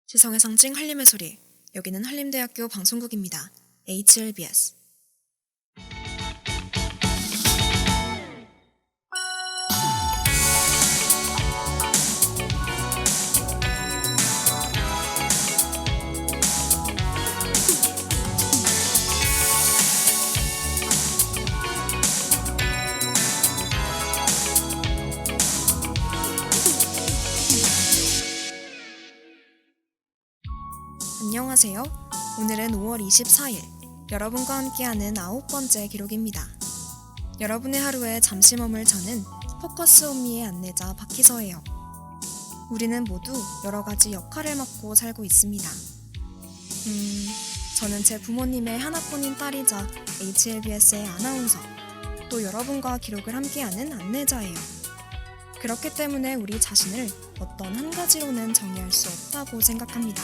지성의 상징 한림의 소리. 여기는 한림대학교 방송국입니다. HLBS. 안녕하세요. 오늘은 5월 24일, 여러분과 함께하는 9번째 기록입니다. 여러분의 하루에 잠시 머물 저는 포커스 온미의 안내자 박희서예요. 우리는 모두 여러 가지 역할을 맡고 살고 있습니다. 저는 제 부모님의 하나뿐인 딸이자 HLBS의 아나운서, 또 여러분과 기록을 함께하는 안내자예요. 그렇기 때문에 우리 자신을 어떤 한 가지로는 정의할 수 없다고 생각합니다.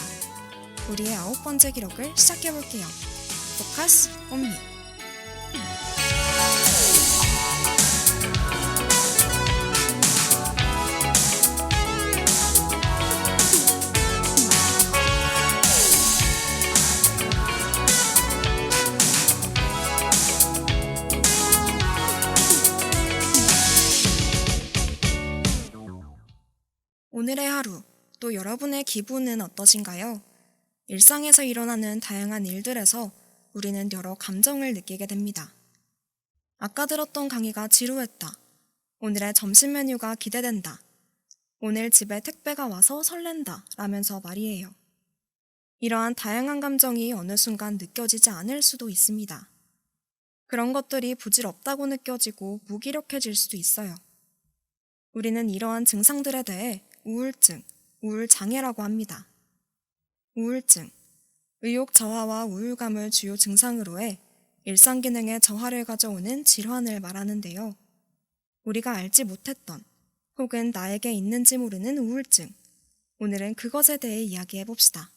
우리의 9번째 기록을 시작해볼게요. 포커스 온미. 오늘의 하루, 또 여러분의 기분은 어떠신가요? 일상에서 일어나는 다양한 일들에서 우리는 여러 감정을 느끼게 됩니다. 아까 들었던 강의가 지루했다. 오늘의 점심 메뉴가 기대된다. 오늘 집에 택배가 와서 설렌다. 라면서 말이에요. 이러한 다양한 감정이 어느 순간 느껴지지 않을 수도 있습니다. 그런 것들이 부질없다고 느껴지고 무기력해질 수도 있어요. 우리는 이러한 증상들에 대해 우울증, 우울장애라고 합니다. 우울증, 의욕 저하와 우울감을 주요 증상으로 해 일상 기능에 저하를 가져오는 질환을 말하는데요. 우리가 알지 못했던 혹은 나에게 있는지 모르는 우울증, 오늘은 그것에 대해 이야기해 봅시다.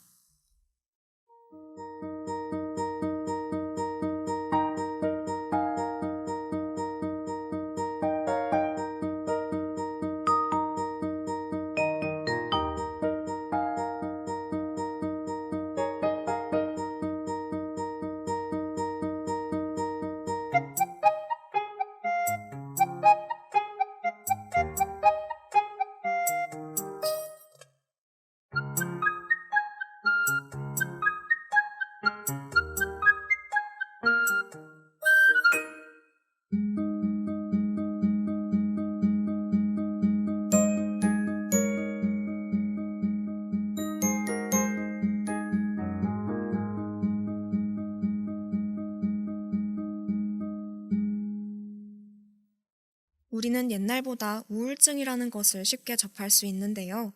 우리는 옛날보다 우울증이라는 것을 쉽게 접할 수 있는데요.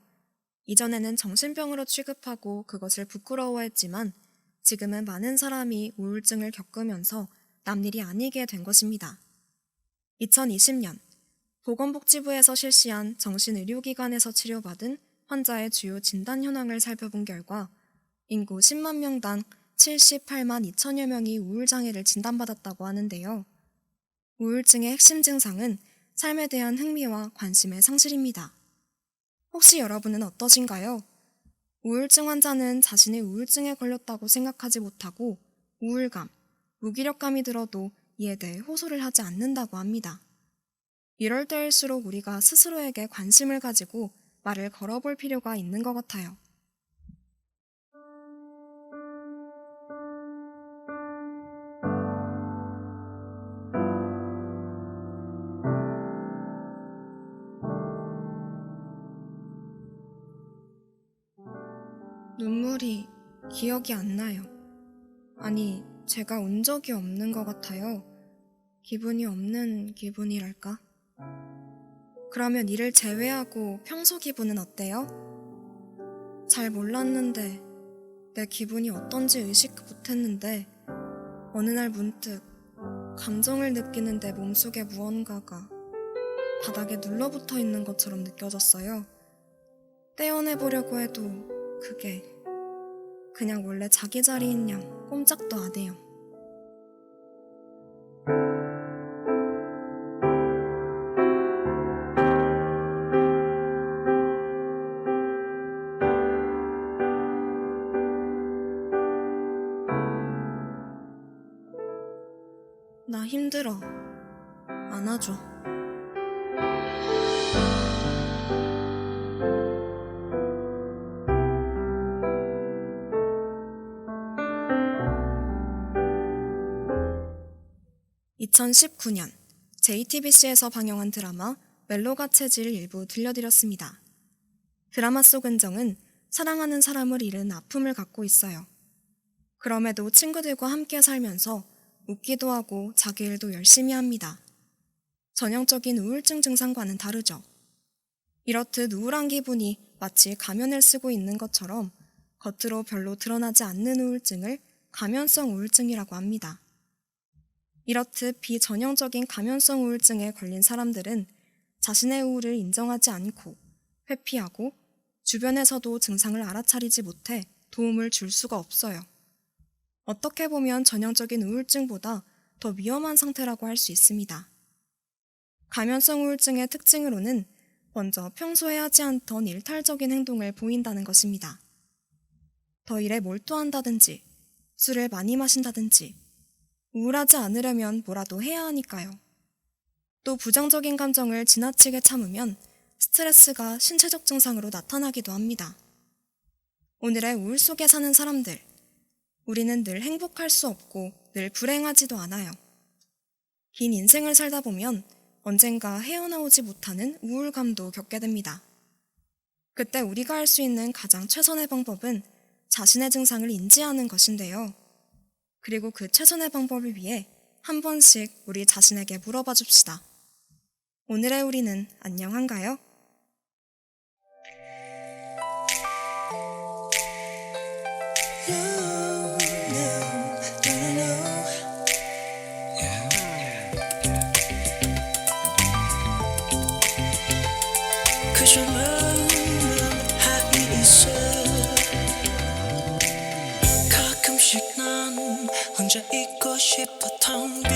이전에는 정신병으로 취급하고 그것을 부끄러워했지만 지금은 많은 사람이 우울증을 겪으면서 남일이 아니게 된 것입니다. 2020년 보건복지부에서 실시한 정신의료기관에서 치료받은 환자의 주요 진단 현황을 살펴본 결과 인구 10만 명당 78만 2천여 명이 우울장애를 진단받았다고 하는데요. 우울증의 핵심 증상은 삶에 대한 흥미와 관심의 상실입니다. 혹시 여러분은 어떠신가요? 우울증 환자는 자신이 우울증에 걸렸다고 생각하지 못하고 우울감, 무기력감이 들어도 이에 대해 호소를 하지 않는다고 합니다. 이럴 때일수록 우리가 스스로에게 관심을 가지고 말을 걸어볼 필요가 있는 것 같아요. 눈물이 기억이 안 나요. 아니, 제가 운 적이 없는 것 같아요. 기분이 없는 기분이랄까? 그러면 이를 제외하고 평소 기분은 어때요? 잘 몰랐는데, 내 기분이 어떤지 의식 못했는데, 어느 날 문득 감정을 느끼는데 몸속에 무언가가 바닥에 눌러붙어 있는 것처럼 느껴졌어요. 떼어내보려고 해도 그게 그냥 원래 자기 자리인 양 꼼짝도 안 해요. 나 힘들어. 안아줘. (2019년) JTBC에서 방영한 드라마 멜로가 체질 일부 들려드렸습니다. 드라마 속 은정은 사랑하는 사람을 잃은 아픔을 갖고 있어요. 그럼에도 친구들과 함께 살면서 웃기도 하고 자기 일도 열심히 합니다. 전형적인 우울증 증상과는 다르죠. 이렇듯 우울한 기분이 마치 가면을 쓰고 있는 것처럼 겉으로 별로 드러나지 않는 우울증을 가면성 우울증이라고 합니다. 이렇듯 비전형적인 가면성 우울증에 걸린 사람들은 자신의 우울을 인정하지 않고 회피하고 주변에서도 증상을 알아차리지 못해 도움을 줄 수가 없어요. 어떻게 보면 전형적인 우울증보다 더 위험한 상태라고 할 수 있습니다. 가면성 우울증의 특징으로는 먼저 평소에 하지 않던 일탈적인 행동을 보인다는 것입니다. 더 일에 몰두한다든지 술을 많이 마신다든지 우울하지 않으려면 뭐라도 해야 하니까요. 또 부정적인 감정을 지나치게 참으면 스트레스가 신체적 증상으로 나타나기도 합니다. 오늘의 우울 속에 사는 사람들, 우리는 늘 행복할 수 없고 늘 불행하지도 않아요. 긴 인생을 살다 보면 언젠가 헤어나오지 못하는 우울감도 겪게 됩니다. 그때 우리가 할 수 있는 가장 최선의 방법은 자신의 증상을 인지하는 것인데요. 그리고 그 최선의 방법을 위해 한 번씩 우리 자신에게 물어봐 줍시다. 오늘의 우리는 안녕한가요? 그저 맘하니 있어. 가끔씩 난 혼자 있고 싶어. 텅 빈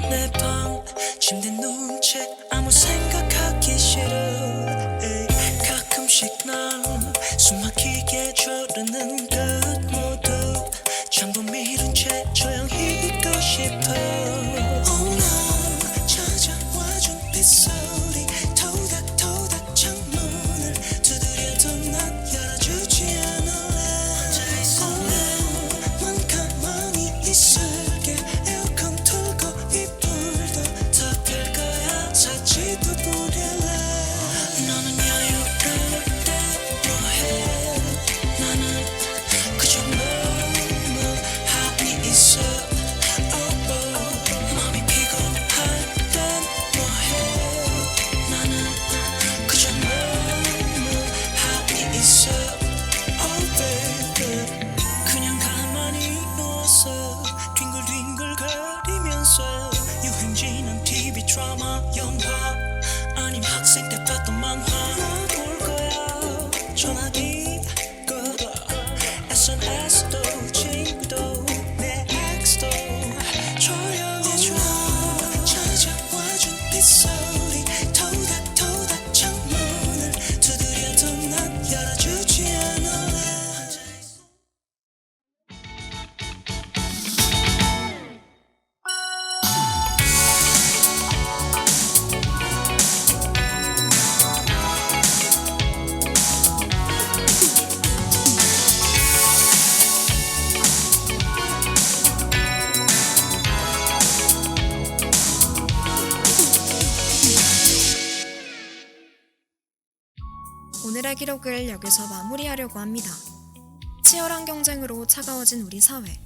내 방 침대 누운 채 아무 생각하기 싫어. 에이, 가끔씩 난 숨막히게 조르는 것 모두 전부 미룬 채 조용히 있고 싶어. 난 찾아와준 빗소리 토닥토닥 창문을 두드려도 난 열어주지 않을래. 난 가만히 있을게. 에어컨 틀고 이불도 덮을 거야. 사지도 부릴래. 너는 여유로울 때 뭐해. 나는 그저 멍하니 있어. 맘이 피곤할 땐 뭐해. 나는 그저 멍하니 있어. baby. 그냥 가만히 누워서 뒹굴뒹굴 거리면서 유행지는 TV 드라마 영화 아님 학생 때 봤던 만화 볼 거야. 전화기 걸어 SNS도 친구도 내 엑스도 조용해져. 찾아와준 빗소리 토닥토닥 창문을 두드려도 난 열어주지 않을래. 오늘의 기록을 여기서 마무리하려고 합니다. 치열한 경쟁으로 차가워진 우리 사회.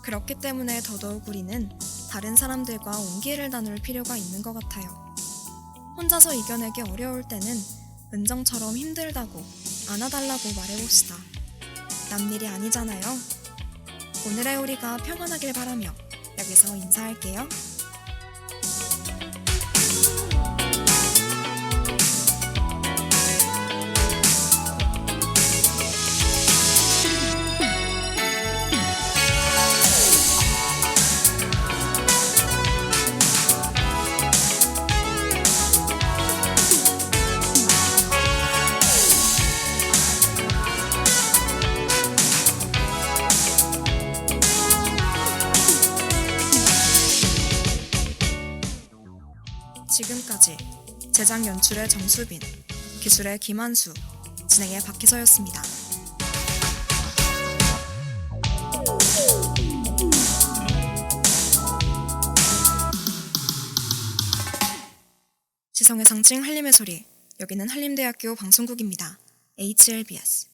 그렇기 때문에 더더욱 우리는 다른 사람들과 온기를 나눌 필요가 있는 것 같아요. 혼자서 이겨내기 어려울 때는 은정처럼 힘들다고 안아달라고 말해봅시다. 남일이 아니잖아요. 오늘의 우리가 평안하길 바라며 여기서 인사할게요. 지금까지 제작 연출의 정수빈, 기술의 김한수, 진행의 박희서였습니다. 지성의 상징 한림의 소리, 여기는 한림대학교 방송국입니다. HLBS